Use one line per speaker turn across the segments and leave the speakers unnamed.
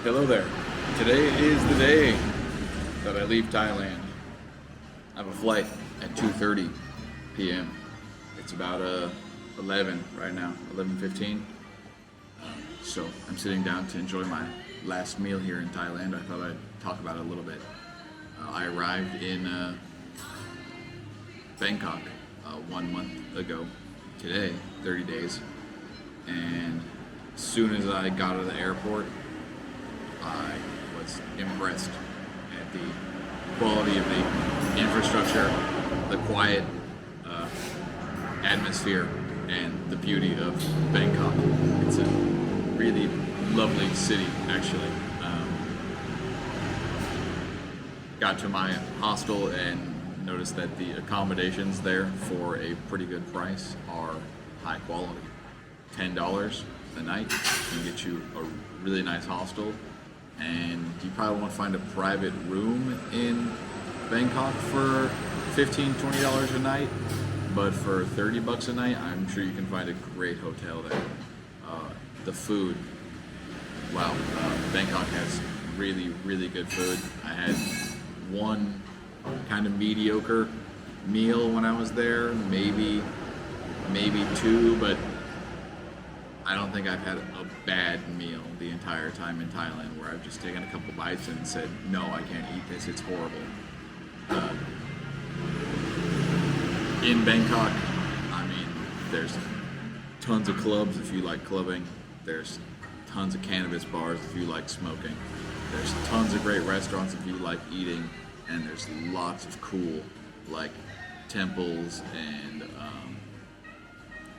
Hello there. Today is the day that I leave Thailand. I have a flight at 2:30 p.m. It's about 11 right now, 11:15. So I'm sitting down to enjoy my last meal here in Thailand. I thought I'd talk about it a little bit. I arrived in Bangkok 1 month ago today, 30 days. And as soon as I got out of the airport, I was impressed at the quality of the infrastructure, the quiet atmosphere, and the beauty of Bangkok. It's a really lovely city, actually. Got to my hostel and noticed that the accommodations there for a pretty good price are high quality. $10 a night can get you a really nice hostel, and you probably won't find a private room in Bangkok for $15-20 a night, but for $30 a night, I'm sure you can find a great hotel there. The food, wow, Bangkok has really good food. I had one kind of mediocre meal when I was there, maybe two, but I don't think I've had a bad meal the entire time in Thailand where I've just taken a couple bites and said, no, I can't eat this, it's horrible. In Bangkok, I mean, there's tons of clubs if you like clubbing. There's tons of cannabis bars if you like smoking. There's tons of great restaurants if you like eating. And there's lots of cool, like, temples and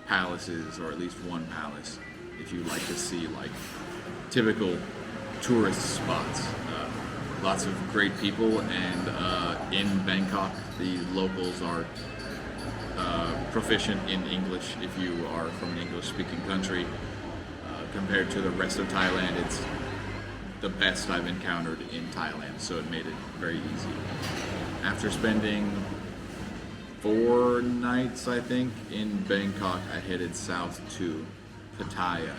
palaces, or at least one palace, if you like to see like typical tourist spots. Lots of great people, and in Bangkok the locals are proficient in English if you are from an English speaking country. Compared to the rest of Thailand, it's the best I've encountered in Thailand, so it made it very easy. After spending 4 nights, I think, in Bangkok, I headed south to Pattaya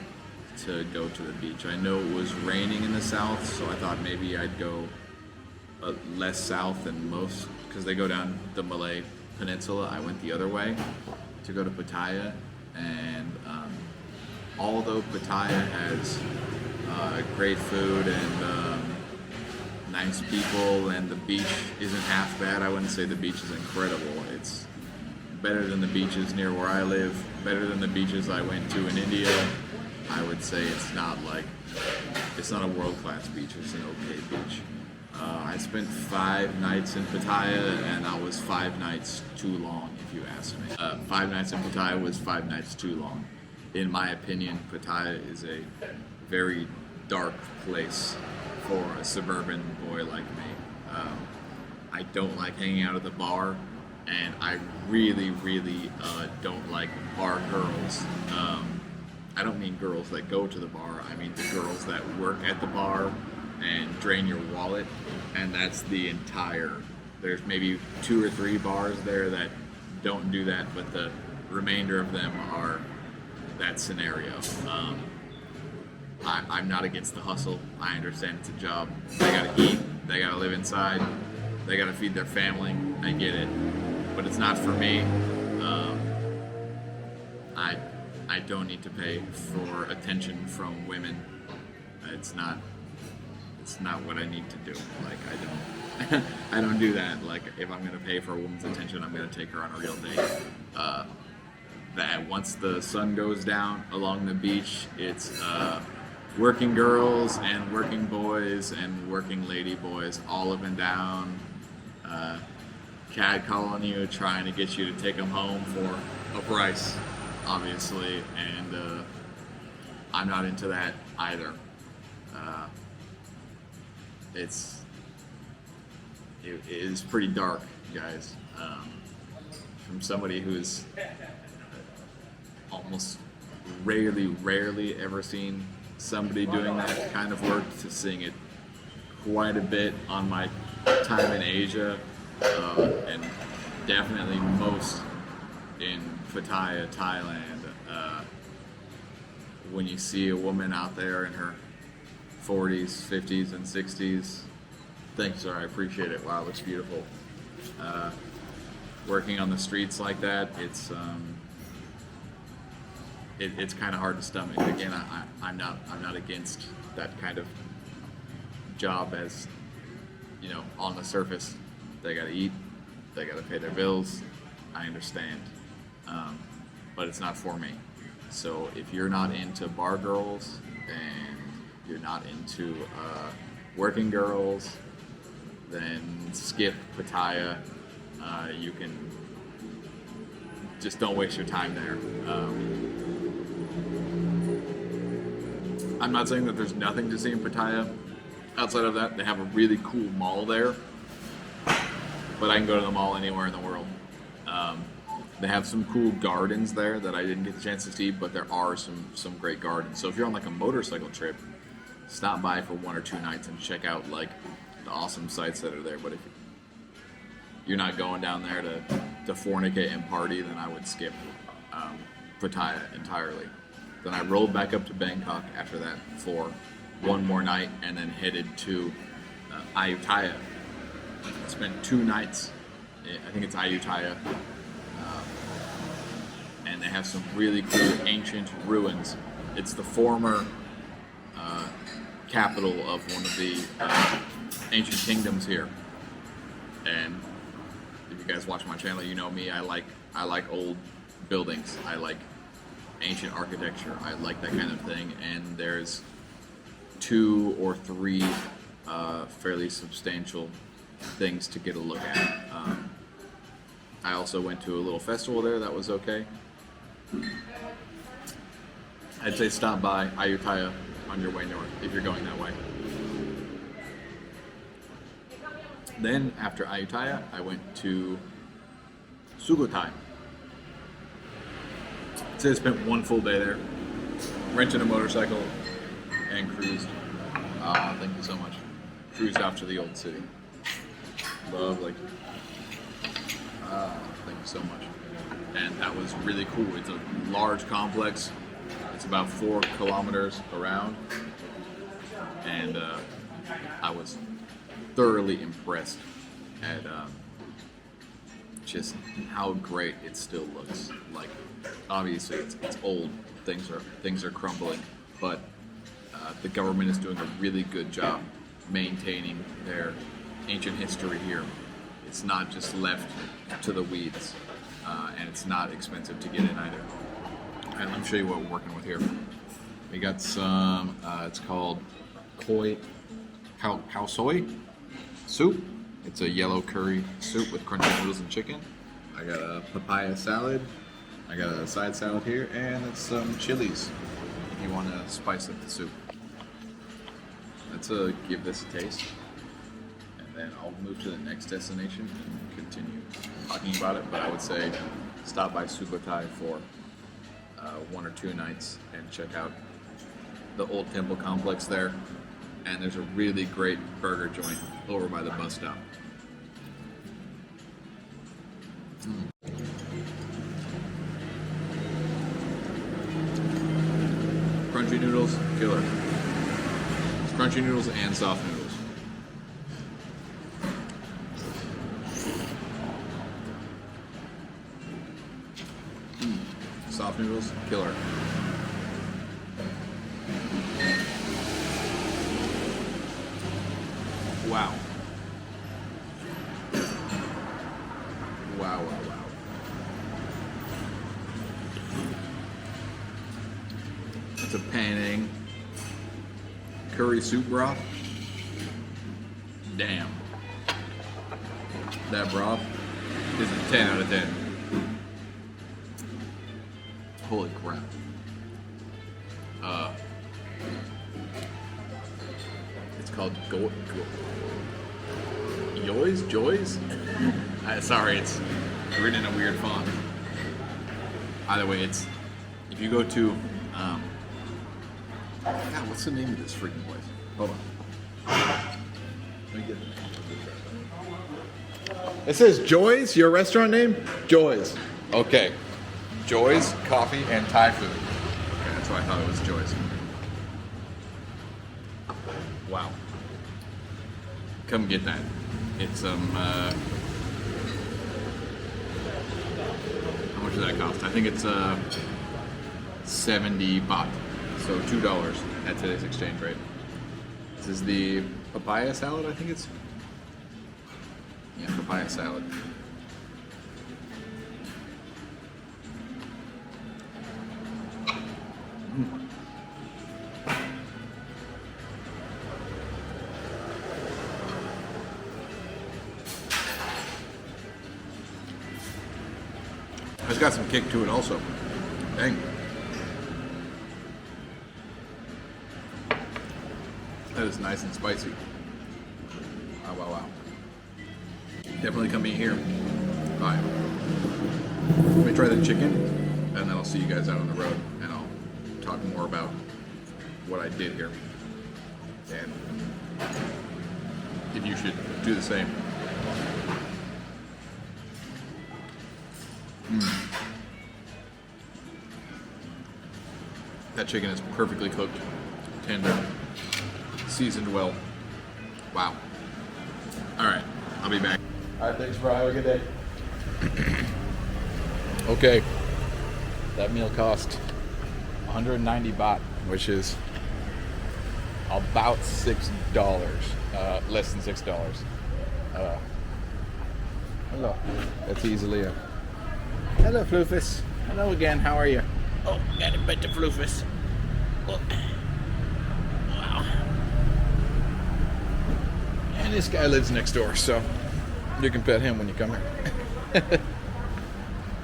to go to the beach. I know it was raining in the south, so I thought maybe I'd go less south than most, because they go down the Malay Peninsula. I went the other way to go to Pattaya, and although Pattaya has great food and nice people, and the beach isn't half bad, I wouldn't say the beach is incredible. It's better than the beaches near where I live, better than the beaches I went to in India. I would say it's not a world-class beach, it's an okay beach. I spent 5 nights in Pattaya, and that was 5 nights too long, if you ask me. 5 nights in Pattaya was 5 nights too long. In my opinion, Pattaya is a very dark place for a suburban boy like me. I don't like hanging out at the bar, and I really don't like bar girls. I don't mean girls that go to the bar, I mean the girls that work at the bar and drain your wallet, and that's the entire, there's maybe 2 or 3 bars there that don't do that, but the remainder of them are that scenario. I'm not against the hustle. I understand it's a job. They gotta eat, they gotta live inside, they gotta feed their family. I get it. But it's not for me. I don't need to pay for attention from women. It's not what I need to do. Like, I don't do that. Like, if I'm gonna pay for a woman's attention, I'm gonna take her on a real date. That once the sun goes down along the beach, it's working girls and working boys and working lady boys all up and down, catcalling you, trying to get you to take them home for a price, obviously, and I'm not into that either. It is pretty dark, guys. From somebody who's almost rarely ever seen somebody doing that kind of work, to seeing it quite a bit on my time in Asia, and definitely most in Pattaya, Thailand. When you see a woman out there in her 40s, 50s, and 60s. Thanks, sir. I appreciate it. Wow, looks beautiful. Working on the streets like that, it's kind of hard to stomach. Again, I'm not against that kind of job, as you know, on the surface they gotta eat, they gotta pay their bills. I understand, but it's not for me. So if you're not into bar girls and you're not into working girls, then skip Pattaya. You can just don't waste your time there. I'm not saying that there's nothing to see in Pattaya. Outside of that, they have a really cool mall there, but I can go to the mall anywhere in the world. They have some cool gardens there that I didn't get the chance to see, but there are some great gardens. So if you're on like a motorcycle trip, stop by for 1 or 2 nights and check out like the awesome sites that are there. But if you're not going down there to fornicate and party, then I would skip Pattaya entirely. Then I rolled back up to Bangkok after that for one more night, and then headed to Ayutthaya. Spent 2 nights. I think it's Ayutthaya. And they have some really cool ancient ruins. It's the former capital of one of the ancient kingdoms here. And if you guys watch my channel, you know me. I like old buildings. I like ancient architecture. I like that kind of thing. And there's 2 or 3 fairly substantial things to get a look at. I also went to a little festival there that was okay. I'd say stop by Ayutthaya on your way north if you're going that way. Then after Ayutthaya, I went to Sukhothai. So I spent 1 full day there, rented a motorcycle, and cruised. Thank you so much. Cruised out to the old city. Lovely. Thank you so much. And that was really cool. It's a large complex. It's about 4 kilometers around. And I was thoroughly impressed at just how great it still looks. Like, obviously it's old. Things are crumbling, but the government is doing a really good job maintaining their ancient history here. It's not just left to the weeds, and it's not expensive to get in either. And let me show you what we're working with here. We got some, it's called khao soy soup. It's a yellow curry soup with crunchy noodles and chicken. I got a papaya salad. I got a side salad here, and it's some chilies if you want to spice up the soup. Let's give this a taste, and then I'll move to the next destination and continue talking about it. But I would say stop by Sukhothai for 1 or 2 nights and check out the old temple complex there. And there's a really great burger joint over by the bus stop. Crunchy noodles, killer. It's crunchy noodles and soft noodles. Soft noodles, killer. Wow. Wow, wow, wow. It's a Penang curry soup broth. Damn. That broth is a 10 out of 10. Holy crap. It's called Joys? Sorry, it's written in a weird font. Either way, it's, if you go to, God, what's the name of this freaking place? Hold on. Let me get it. It says Joys, your restaurant name? Joys. Okay. Joys, coffee, and Thai food. Okay, that's why I thought it was Joys. Wow. Come get that. It's how much does that cost? I think it's 70 baht, so $2 at today's exchange rate. This is the papaya salad, I think it's. Yeah, papaya salad. It's got some kick to it also. Dang. That is nice and spicy. Wow, wow, wow. Definitely come eat here. Alright. Let me try the chicken, and then I'll see you guys out on the road, and I'll talk more about what I did here. And if you should do the same. That chicken is perfectly cooked, tender, seasoned well. Wow. Alright, I'll be back. Alright, thanks, bro. Have a good day. Okay. That meal cost 190 baht, which is about $6. Less than $6. Hello. That's easily a... Hello, Floofus. Hello again. How are you? Oh, got a bit of Floofus. Oh. Wow. And this guy lives next door, so you can pet him when you come here.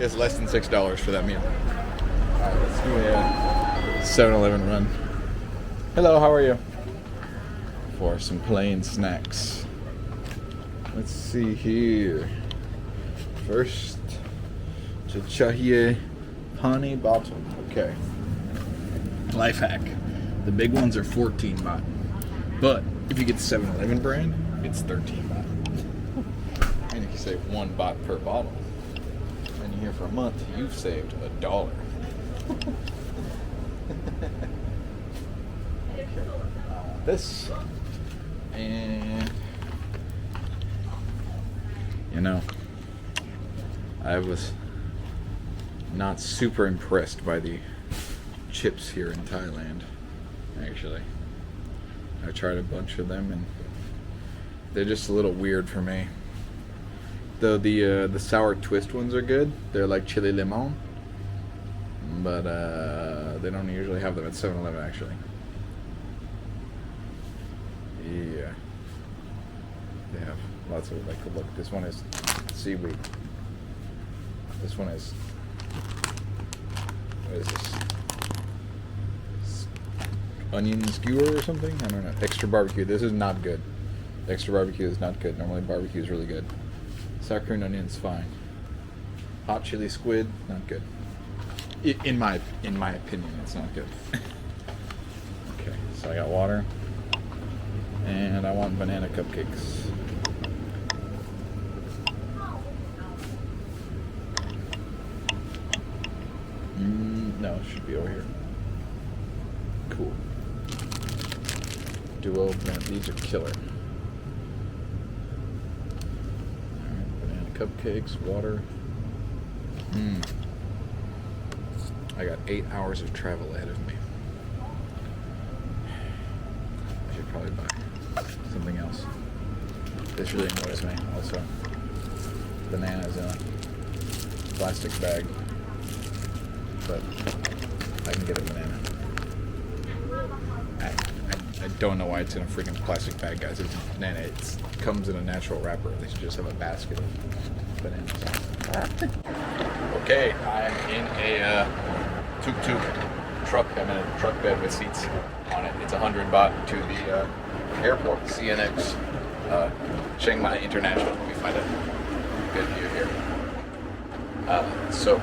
It's less than $6 for that meal. Alright, let's do a 7-Eleven run. Hello, how are you? For some plain snacks. Let's see here. First, chahiye honey bottle. Okay. Life hack. The big ones are 14 baht. But if you get the 7-Eleven brand, it's 13 baht. And if you save 1 baht per bottle, and you're here for a month, you've saved $1. This, and you know, I was not super impressed by the chips here in Thailand, actually. I tried a bunch of them and they're just a little weird for me. Though the sour twist ones are good. They're like chili limon, but they don't usually have them at 7-Eleven actually. Yeah, they have lots of like. Look, this one is seaweed. This one is. What is this? Onion skewer or something? I don't know. Extra barbecue. This is not good. Extra barbecue is not good. Normally barbecue is really good. Sour cream and onions, fine. Hot chili squid, not good. In my opinion, it's not good. Okay, so I got water. And I want banana cupcakes. No, it should be over here. Cool. Duo, man, these are killer. Alright, banana cupcakes, water. I got 8 hours of travel ahead of me. I should probably buy something else. This really annoys me also. Bananas in a plastic bag. But I can get a banana. I don't know why it's in a freaking plastic bag, guys. It's a banana. It comes in a natural wrapper. They should just have a basket of bananas. Okay, I'm in a tuk-tuk truck. I'm in a truck bed with seats on it. It's 100 baht to the airport, CNX, Chiang Mai International. Let me find a good view here. So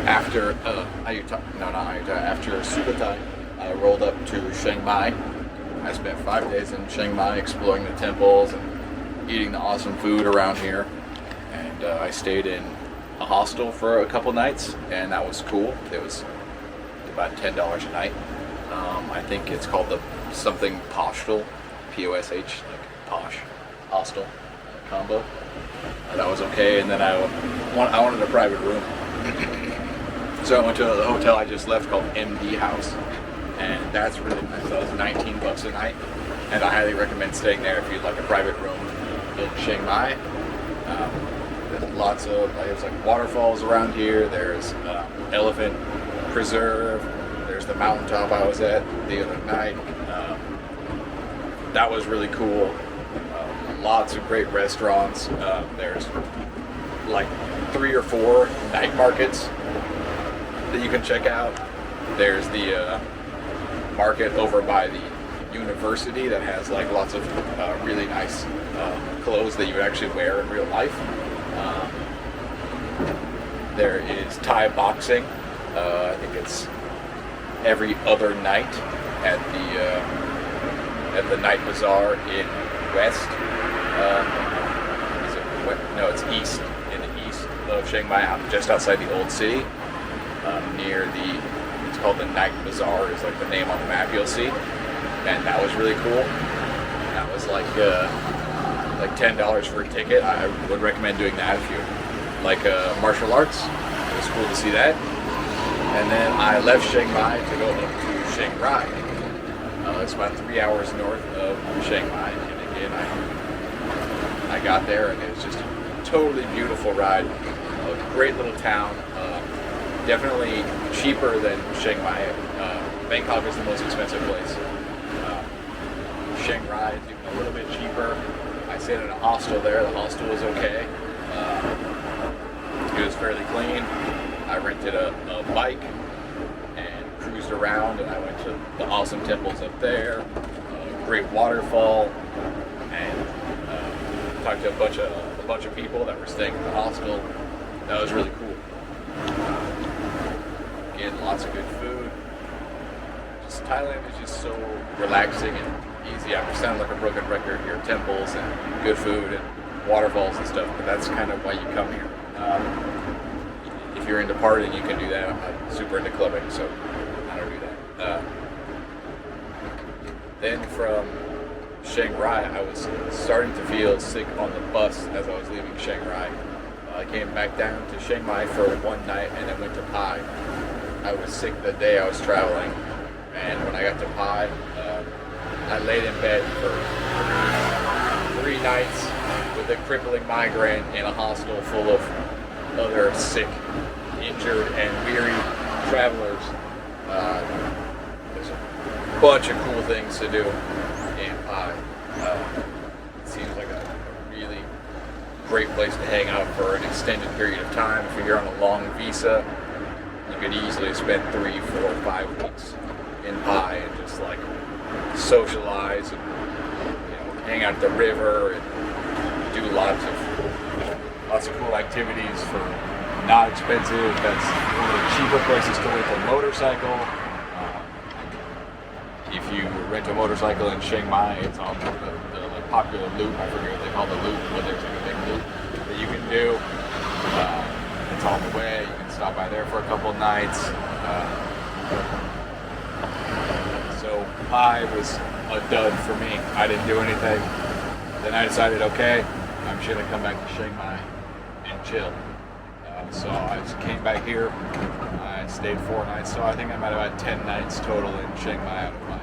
after after Sukhothai, I rolled up to Chiang Mai. I spent 5 days in Chiang Mai exploring the temples and eating the awesome food around here. And I stayed in a hostel for a couple nights, and that was cool. It was about $10 a night. I think it's called the
something Postal, P-O-S-H, like posh, hostel combo. That was okay, and then I wanted a private room. So I went to the hotel I just left called MD House, and that's really nice. That was $19 a night, and I highly recommend staying there if you'd like a private room in Chiang Mai. There's lots of, there's like waterfalls around here. There's elephant preserve. There's the mountaintop I was at the other night. That was really cool. Lots of great restaurants. There's like 3 or 4 night markets that you can check out. There's the market over by the university that has like lots of really nice clothes that you would actually wear in real life. There is Thai boxing. I think it's every other night at the night bazaar in West. No, it's east, in the east of Chiang Mai, just outside the old city, near it's called the Night Bazaar, is like the name on the map you'll see, and that was really cool. That was like $10 for a ticket. I would recommend doing that if you like martial arts. It was cool to see that. And then I left Chiang Mai to go up to Chiang Rai. It's about 3 hours north of Chiang Mai, and again, I got there, and it was just a totally beautiful ride. A great little town. Definitely cheaper than Chiang Mai. Bangkok is the most expensive place. Chiang Rai is even a little bit cheaper. I stayed in a hostel there. The hostel was okay. It was fairly clean. I rented a bike and cruised around, and I went to the awesome temples up there, great waterfall, and talked to a bunch of people that were staying in the hostel. That was really cool. Again, lots of good food. Just Thailand is just so relaxing and easy. I sound like a broken record here. Temples and good food and waterfalls and stuff, but that's kind of why you come here. If you're into partying, you can do that. I'm not super into clubbing, so I don't do that. Then from Chiang Rai, I was starting to feel sick on the bus as I was leaving Chiang Rai. I came back down to Chiang Mai for one night and then went to Pai. I was sick the day I was traveling, and when I got to Pai, I laid in bed for 3 nights with a crippling migraine in a hostel full of other sick, injured, and weary travelers. There's a bunch of cool things to do in Pai. It seems like a really great place to hang out for an extended period of time. If you're here on a long visa, you could easily spend 3, 4, 5 weeks in Pai and just like socialize and hang out at the river and do lots of cool activities for not expensive. That's one of the cheaper places to rent a motorcycle. If you rent a motorcycle in Chiang Mai, it's on the popular loop. I forget what they call the loop, but there's like a big loop that you can do. It's on the way. You can stop by there for a couple nights. So Pai was a dud for me. I didn't do anything. Then I decided, okay, I'm just gonna come back to Chiang Mai and chill. So I just came back here. I stayed 4 nights, so I think I'm at about 10 nights total in Chiang Mai out of my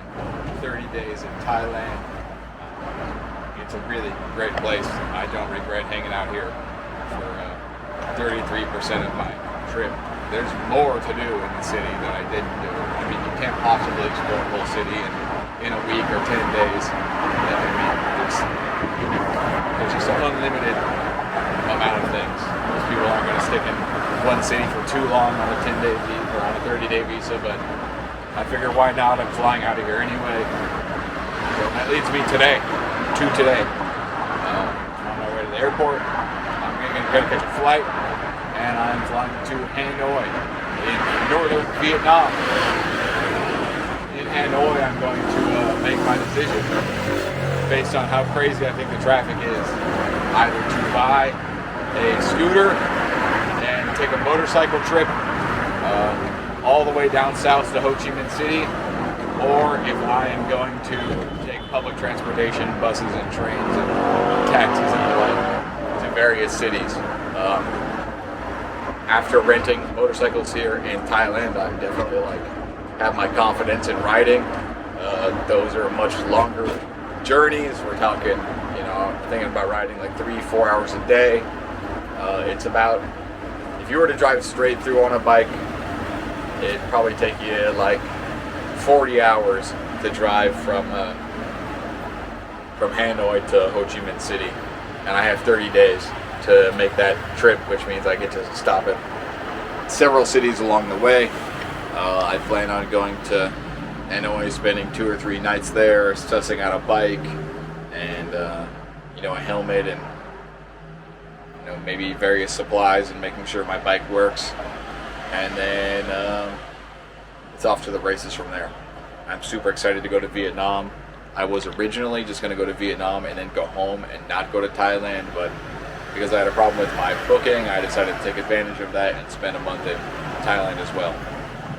30 days in Thailand. It's a really great place. I don't regret hanging out here for 33% of my trip. There's more to do in the city that I didn't do. I mean, you can't possibly explore the whole city in a week or 10 days. I mean, there's just an unlimited amount of things. Most people aren't going to stick in one city for too long on a 10-day visa or on a 30-day visa, but I figure why not? I'm flying out of here anyway. So that leads me to today. I'm on my way to the airport. I'm going to catch a flight, and I'm flying to Hanoi in northern Vietnam. In Hanoi, I'm going to make my decision based on how crazy I think the traffic is. Either to buy a scooter and take a motorcycle trip all the way down south to Ho Chi Minh City, or if I am going to take public transportation, buses and trains and taxis and the like to various cities. After renting motorcycles here in Thailand, I'm definitely have my confidence in riding. Those are much longer journeys. We're talking, thinking about riding 3-4 hours a day. It's about, if you were to drive straight through on a bike, it'd probably take you 40 hours to drive from Hanoi to Ho Chi Minh City, and I have 30 days to make that trip, which means I get to stop at several cities along the way. I plan on going to Hanoi, spending 2 or 3 nights there, sussing out a bike and a helmet and maybe various supplies and making sure my bike works, and then it's off to the races from there. I'm super excited to go to Vietnam. I was originally just going to go to Vietnam and then go home and not go to Thailand, but because I had a problem with my booking, I decided to take advantage of that and spend a month in Thailand as well.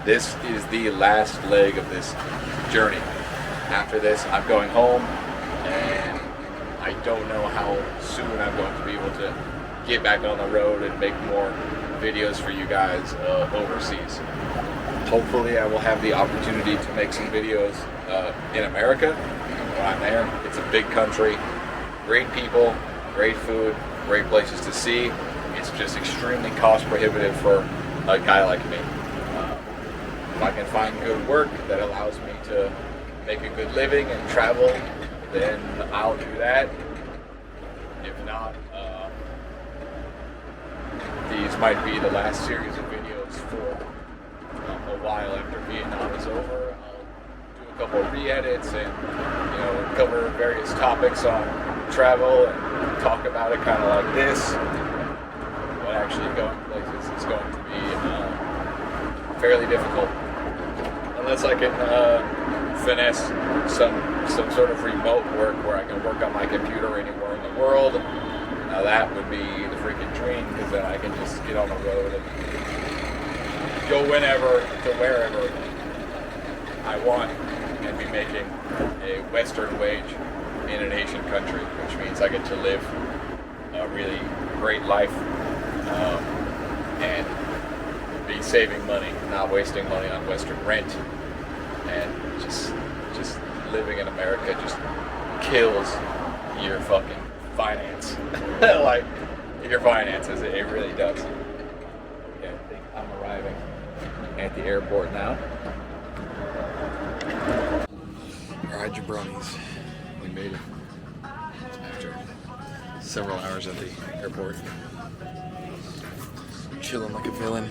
This is the last leg of this journey. After this, I'm going home, and I don't know how soon I'm going to be able to get back on the road and make more videos for you guys overseas. Hopefully I will have the opportunity to make some videos in America when I'm there. It's a big country, great people, great food, great places to see. It's just extremely cost prohibitive for a guy like me. If I can find good work that allows me to make a good living and travel, then I'll do that. If not, these might be the last series of videos for a while after Vietnam is over. I'll do a couple of re-edits and cover various topics on travel and talk about it kind of like this. But actually going places is going to be fairly difficult unless I can finesse some sort of remote work where I can work on my computer anywhere in the world. Now that would be the freaking dream, because then I can just get on the road and go whenever to wherever I want and be making a Western wage in an Asian country, which means I get to live a really great life and be saving money, not wasting money on Western rent, and just living in America just kills your fucking finance. Your finances, it really does. Okay, I think I'm arriving at the airport now. Alright, jabronis, we made it after several hours at the airport. Chilling like a villain.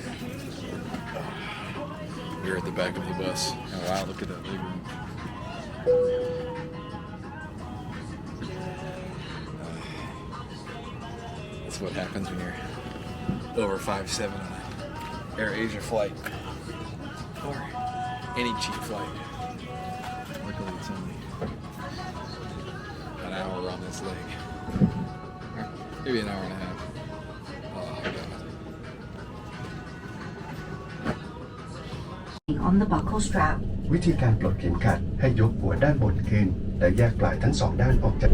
We're at the back of the bus. Oh wow, look at that big room. That's what happens when you're over 5'7" on an Air Asia flight or any cheap flight. Luckily it's only an hour on this leg. Or maybe an hour and a half. Oh god.
On the buckle strap.
วิธีการปลดเข็มขัดให้ยกหัวด้านบนขึ้นและแยกปลายทั้งสองด้านออกจาก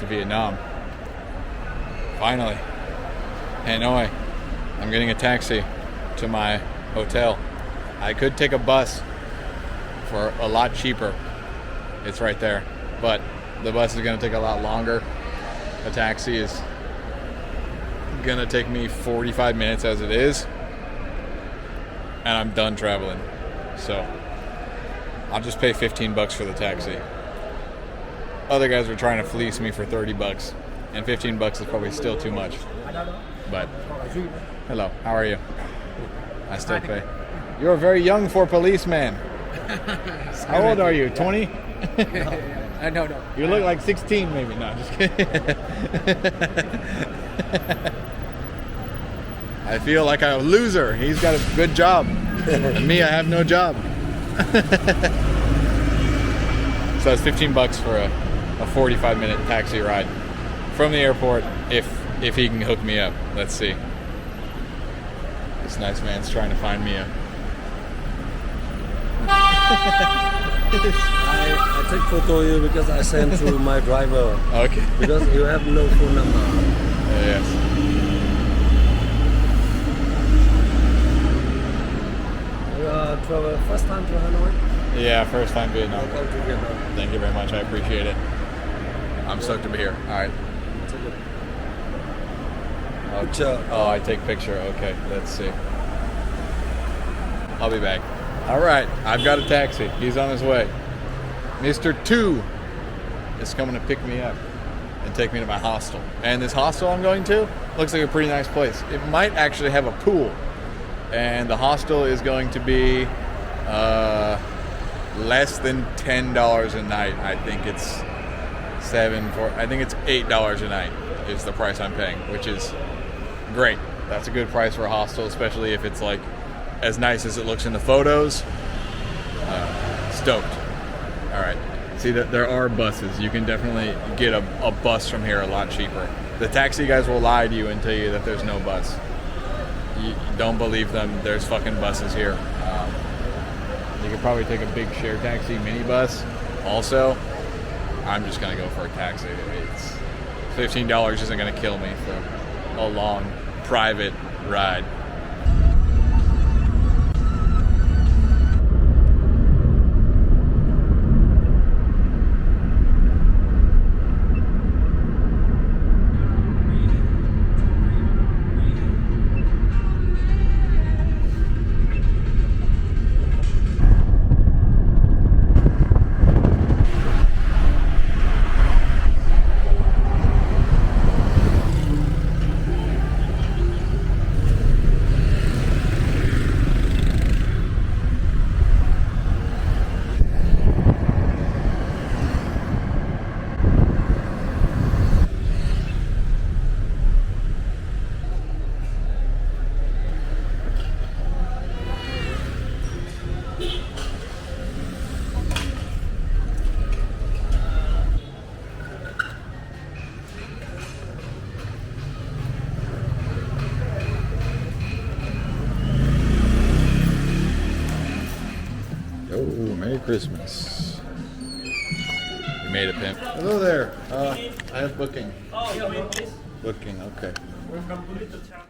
Vietnam. Finally, Hanoi. I'm getting a taxi to my hotel. I could take a bus for a lot cheaper. It's right there. But the bus is going to take a lot longer. A taxi is going to take me 45 minutes as it is. and I'm done traveling. So I'll just pay 15 bucks for the taxi. Other guys are trying to fleece me for 30 bucks, and 15 bucks is probably still too much. But hello, how are you? I still pay. You're very young for a policeman. How old are you? 20?
No.
You look like 16 maybe. No, just kidding. I feel like a loser. He's got a good job. Me, I have no job. So it's 15 bucks for a 45-minute taxi ride from the airport if he can hook me up. Let's see. This nice man's trying to find me a...
I take photo you because I send to my driver.
Okay.
Because you have no phone number.
Yes.
You travel first time to Hanoi?
Yeah, first time Vietnam.
Welcome to Vietnam.
Thank you very much. I appreciate it. I'm stoked to be here. All right.
Picture.
Oh, I take picture. Okay, let's see. I'll be back. All right, I've got a taxi. He's on his way. Mr. 2 is coming to pick me up and take me to my hostel. And this hostel I'm going to looks like a pretty nice place. It might actually have a pool. And the hostel is going to be less than $10 a night. I think it's $8 a night is the price I'm paying, which is great. That's a good price for a hostel, especially if it's like as nice as it looks in the photos. Stoked. All right. See that there are buses. You can definitely get a bus from here a lot cheaper. The taxi guys will lie to you and tell you that there's no bus. You don't believe them. There's fucking buses here. You could probably take a big share taxi minibus. Also, I'm just gonna go for a taxi. It's $15 isn't gonna kill me for a long private ride. Oh, Merry Christmas. We made it, pimp. Hello there. I have booking.
Oh, you mean this?
Booking, okay.
Welcome to the channel.